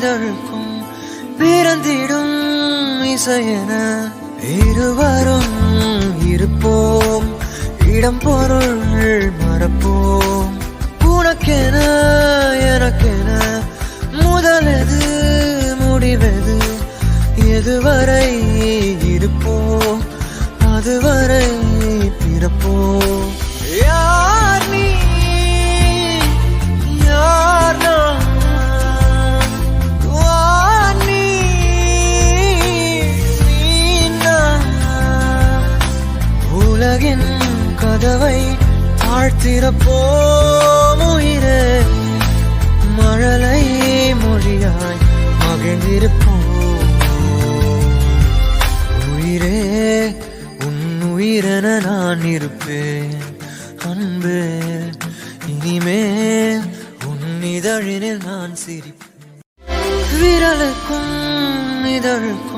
இதழுக்கும் பிறந்திடும் இசையென இருவரும் இருப்போம், இடம் பொருள் மறப்போம். உனக்கென எனக்கென முதலெது முடிவெது, எதுவரை இருப்போம் அதுவரை பிறப்போம். யார் நீ யார் நான், நீ நான். உலகின் கதவை தாழ்த்திறப்போம் உயிரே, மழலை மொழியாய் மகிழ்ந்திருப்போம். உயிரே உன் உயிரென நான் இருப்பேன் அன்பே, இனிமேல் உன் இதழினில் நான் சிரிப்பேன். விரலுக்கும் இதழுக்கும்